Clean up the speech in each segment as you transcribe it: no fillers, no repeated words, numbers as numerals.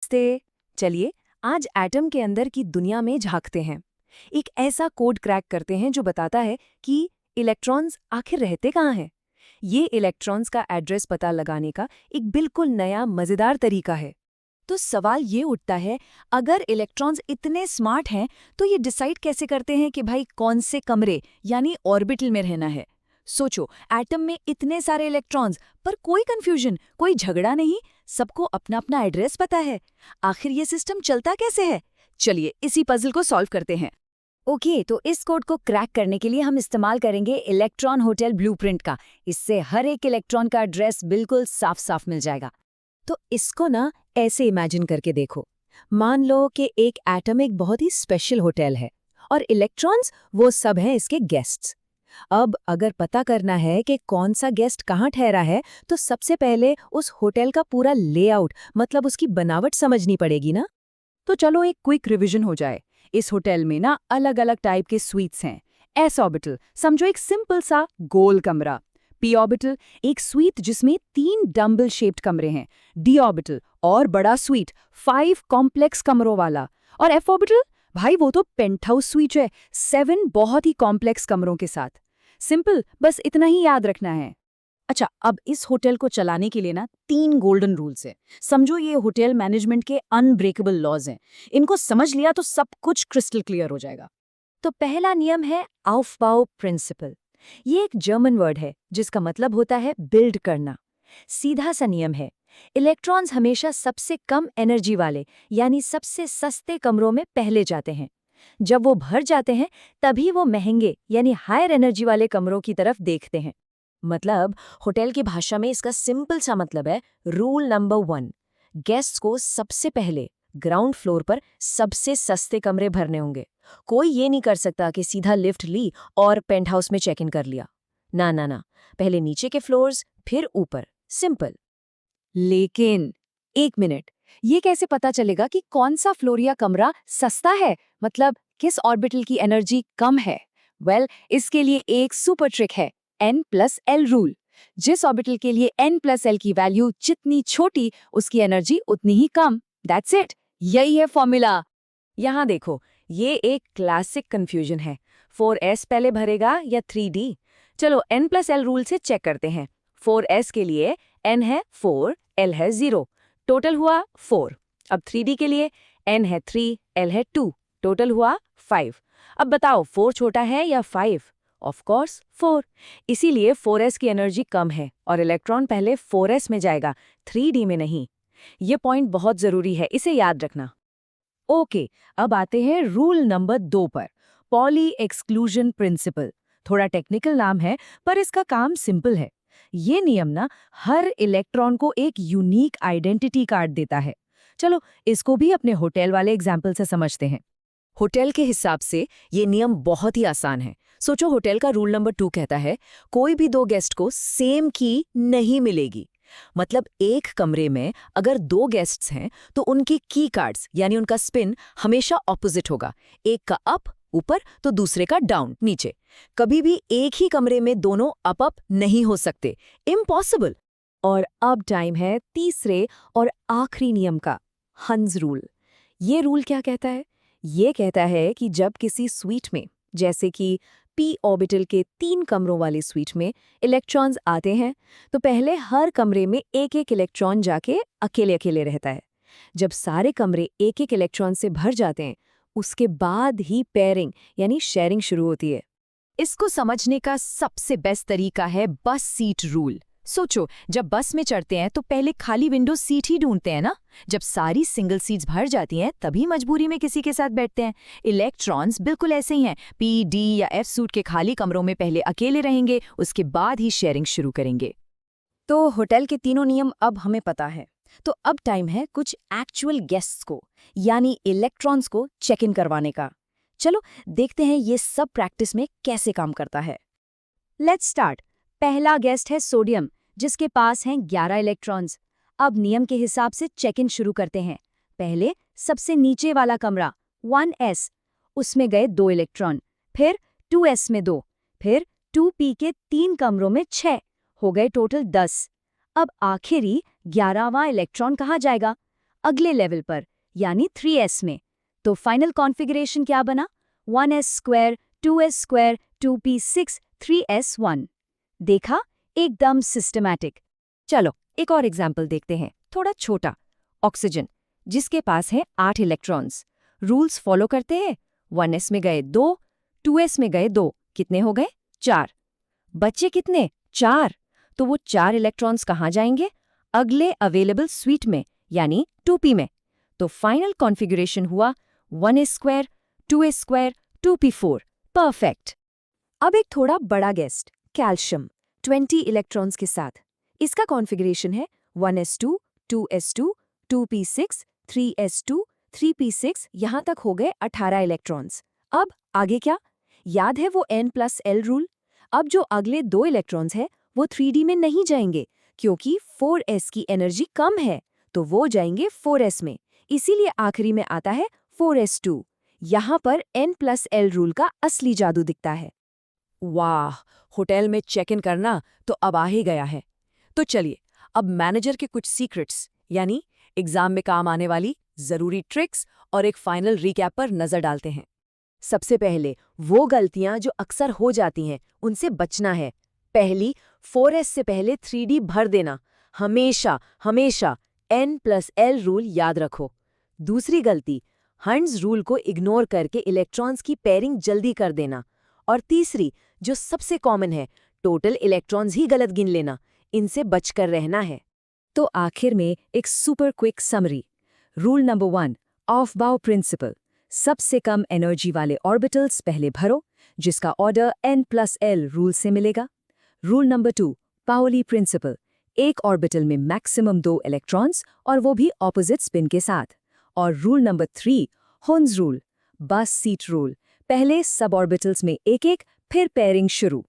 नमस्ते। चलिए आज एटम के अंदर की दुनिया में झांकते हैं। एक ऐसा कोड क्रैक करते हैं जो बताता है कि इलेक्ट्रॉन्स आखिर रहते कहाँ हैं। ये इलेक्ट्रॉन्स का एड्रेस पता लगाने का एक बिल्कुल नया मजेदार तरीका है। तो सवाल ये उठता है, अगर इलेक्ट्रॉन्स इतने स्मार्ट हैं तो ये डिसाइड कैसे करते हैं कि भाई कौन से कमरे यानी ऑर्बिटल में रहना है। सोचो, एटम में इतने सारे इलेक्ट्रॉन्स पर कोई कंफ्यूजन, कोई झगड़ा नहीं, सबको अपना अपना एड्रेस पता है। आखिर ये सिस्टम चलता कैसे है? चलिए इसी पजल को सॉल्व करते हैं। ओके, तो इस कोड को क्रैक करने के लिए हम इस्तेमाल करेंगे इलेक्ट्रॉन होटल ब्लूप्रिंट का। इससे हर एक इलेक्ट्रॉन का एड्रेस बिल्कुल साफ साफ मिल जाएगा। तो इसको ना ऐसे इमेजिन करके देखो। मान लो कि एक एटम एक बहुत ही स्पेशल होटल है और इलेक्ट्रॉन्स वो सब हैं इसके गेस्ट्स। अब अगर पता करना है कि कौन सा गेस्ट कहाँ ठहरा है, तो सबसे पहले उस होटल का पूरा लेआउट मतलब उसकी बनावट समझनी पड़ेगी ना। तो चलो एक क्विक रिवीजन हो जाए। इस होटल में ना अलग अलग टाइप के स्वीट्स हैं। एस ऑर्बिटल समझो एक सिंपल सा गोल कमरा। पी ऑर्बिटल एक स्वीट जिसमें 3 डम्बल शेप्ड कमरे हैं। डी ऑर्बिटल और बड़ा स्वीट 5 कॉम्प्लेक्स कमरों वाला। और एफ ऑर्बिटल, भाई वो तो पेंट हाउस स्वीट है, 7 बहुत ही कॉम्प्लेक्स कमरों के साथ। सिंपल, बस इतना ही याद रखना है। अच्छा, अब इस होटल को चलाने के लिए ना 3 गोल्डन रूल्स हैं। समझो ये होटल मैनेजमेंट के अनब्रेकेबल लॉज हैं। इनको समझ लिया तो सब कुछ क्रिस्टल क्लियर हो जाएगा। तो पहला नियम है aufbau प्रिंसिपल। ये एक जर्मन वर्ड है जिसका मतलब होता है बिल्ड करना। सीधा सा नियम है, इलेक्ट्रॉन्स हमेशा सबसे कम एनर्जी वाले यानी सबसे सस्ते कमरों में पहले जाते हैं। जब वो भर जाते हैं तभी वो महंगे यानी हायर एनर्जी वाले कमरों की तरफ देखते हैं। मतलब होटल की भाषा में इसका सिंपल सा मतलब है रूल नंबर 1, गेस्ट्स को सबसे पहले ग्राउंड फ्लोर पर सबसे सस्ते कमरे भरने होंगे। कोई ये नहीं कर सकता कि सीधा लिफ्ट ली और पेंट हाउस में चेक इन कर लिया। ना ना ना, पहले नीचे के फ्लोर्स फिर ऊपर, सिंपल। लेकिन एक मिनट, ये कैसे पता चलेगा कि कौन सा फ्लोर या कमरा सस्ता है, मतलब किस ऑर्बिटल की एनर्जी कम है? इसके लिए एक सुपर ट्रिक है, N+L रूल। जिस ऑर्बिटल के लिए N+L की वैल्यू जितनी छोटी उसकी एनर्जी उतनी ही कम। दैट्स इट, यही है फॉर्मूला। यहाँ देखो, ये एक क्लासिक कंफ्यूजन है। 4s पहले भरेगा या 3d? चलो N+L रूल से चेक करते हैं। 4s के लिए n है 4, l है 0, टोटल हुआ 4। अब 3d के लिए n है 3, l है 2, टोटल हुआ 5। अब बताओ 4 छोटा है या 5? Of course 4। इसीलिए 4s की एनर्जी कम है और इलेक्ट्रॉन पहले 4s में जाएगा, 3d में नहीं। ये पॉइंट बहुत जरूरी है, इसे याद रखना। ओके, अब आते हैं रूल नंबर 2 पर, पॉली एक्सक्लूजन प्रिंसिपल। थोड़ा टेक्निकल नाम है पर इसका काम सिंपल है। ये नियम ना हर इलेक्ट्रॉन को एक यूनिक आइडेंटिटी कार्ड देता है। चलो इसको भी अपने होटल वाले एग्जाम्पल से समझते हैं। होटल के हिसाब से ये नियम बहुत ही आसान है। सोचो, होटल का रूल नंबर 2 कहता है कोई भी 2 गेस्ट को सेम की नहीं मिलेगी। मतलब एक कमरे में अगर 2 गेस्ट्स हैं तो उनकी की कार्ड्स यानी उनका स्पिन हमेशा ऑपोजिट होगा। एक का अप ऊपर तो दूसरे का डाउन नीचे। कभी भी एक ही कमरे में दोनों अप अप नहीं हो सकते, इम्पॉसिबल। और अब टाइम है तीसरे और आखिरी नियम का, हंस रूल। ये रूल क्या कहता है? ये कहता है कि जब किसी स्वीट में, जैसे कि पी ऑर्बिटल के 3 कमरों वाले स्वीट में इलेक्ट्रॉन्स आते हैं तो पहले हर कमरे में एक एक इलेक्ट्रॉन जाके अकेले अकेले रहता है। जब सारे कमरे एक एक इलेक्ट्रॉन से भर जाते हैं उसके बाद ही पेयरिंग यानी शेयरिंग शुरू होती है। इसको समझने का सबसे बेस्ट तरीका है बस सीट रूल। सोचो, जब बस में चढ़ते हैं तो पहले खाली विंडो सीट ही ढूंढते हैं ना। जब सारी सिंगल सीट्स भर जाती हैं तभी मजबूरी में किसी के साथ बैठते हैं। इलेक्ट्रॉन्स बिल्कुल ऐसे ही हैं। पी, डी या एफ सूट के खाली कमरों में पहले अकेले रहेंगे, उसके बाद ही शेयरिंग शुरू करेंगे। तो होटल के तीनों नियम अब हमें पता है। तो अब टाइम है कुछ एक्चुअल गेस्ट्स को यानी इलेक्ट्रॉन्स को चेक इन करवाने का। चलो देखते हैं ये सब प्रैक्टिस में कैसे काम करता है। Let's start. पहला गेस्ट है सोडियम, जिसके पास हैं 11 इलेक्ट्रॉन्स। अब नियम के हिसाब से चेक इन शुरू करते हैं। पहले सबसे नीचे वाला कमरा 1s, उसमें गए 2 इलेक्ट्रॉन, फिर 2s में 2, फिर 2p के 3 कमरों में 6, हो गए टोटल 10। अब आखिरी 11वां इलेक्ट्रॉन कहाँ जाएगा? अगले लेवल पर, यानी 3s में। तो फाइनल कॉन्फ़िगरेशन क्या बना? 1s², 2s², 2p6, 3s1। देखा? एकदम सिस्टमैटिक। चलो एक और एग्जाम्पल देखते हैं, थोड़ा छोटा। ऑक्सीजन, जिसके पास है 8 इलेक्ट्रॉन्स। रूल्स फॉलो करते हैं। 1s में गए 2, 2s में गए 2, कितने हो गए? 4। बच्चे कितने? 4। तो वो 4 इलेक्ट्रॉन्स कहाँ जाएंगे? अगले अवेलेबल स्वीट में, यानी 2p में। तो फाइनल कॉन्फ़िगरेशन हुआ 1s², 2s², 2p4। परफेक्ट। अब एक थोड़ा बड़ा गेस्ट, कैल्शियम, 20 इलेक्ट्रॉन्स के साथ। इसका कॉन्फ़िगरेशन है 1s2, 2s2, 2p6, 3s2, 3p6, यहाँ तक हो गए 18 इलेक्ट्रॉन्स। अब आगे क्या? याद है वो n+l रूल? अब जो अगले 2 इलेक्ट्रॉन्स हैं वो 3d में नहीं जाएंगे, क्योंकि 4s की एनर्जी कम है, तो वो जाएंगे 4s में। इसीलिए आखिरी में आता है 4s2। यहाँ पर n+l रूल का असली जादू दिखता है। वाह, होटल में चेक इन करना तो अब आ ही गया है। तो चलिए अब मैनेजर के कुछ सीक्रेट्स, यानी एग्जाम में काम आने वाली जरूरी ट्रिक्स और एक फाइनल रिकैप पर नजर डालते हैं। सबसे पहले वो गलतियां जो अक्सर हो जाती हैं, उनसे बचना है। पहली, 4s से पहले 3d भर देना। हमेशा हमेशा n+l रूल याद रखो। दूसरी गलती, हंड्स रूल को इग्नोर करके इलेक्ट्रॉन्स की पेयरिंग जल्दी कर देना। और तीसरी, जो सबसे कॉमन है, टोटल इलेक्ट्रॉन्स ही गलत गिन लेना। इनसे बचकर रहना है। तो आखिर में एक super quick summary. Rule number 1, of बाउ प्रिंसिपल। सबसे कम एनर्जी वाले ऑर्बिटल्स पहले भरो, जिसका ऑर्डर n+l रूल से मिलेगा। Rule number 2, Pauli principle. एक ऑर्बिटल में मैक्सिमम 2 इलेक्ट्रॉन्स, और वो भी ऑपोजिट स्पिन के साथ। और रूल नंबर 3, हुन्स रूल, बस सीट रूल। पहले सब ऑर्बिटल्स में एक-एक, फिर पेयरिंग शुरू।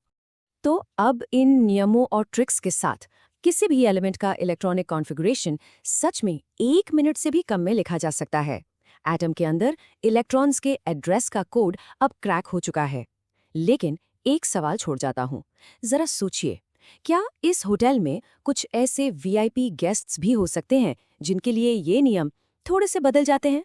तो अब इन नियमों और ट्रिक्स के साथ किसी भी एलिमेंट का इलेक्ट्रॉनिक कॉन्फ़िगरेशन सच में 1 मिनट से भी कम में लिखा जा सकता है। एटम के अंदर इलेक्ट्रॉन्स के एड्रेस का कोड अब क्रैक हो चुका है। लेकिन एक सवाल छोड़ जाता हूँ, जरा सोचिए, क्या इस होटल में कुछ ऐसे वीआईपी गेस्ट्स भी हो सकते हैं जिनके लिए ये नियम थोड़े से बदल जाते हैं?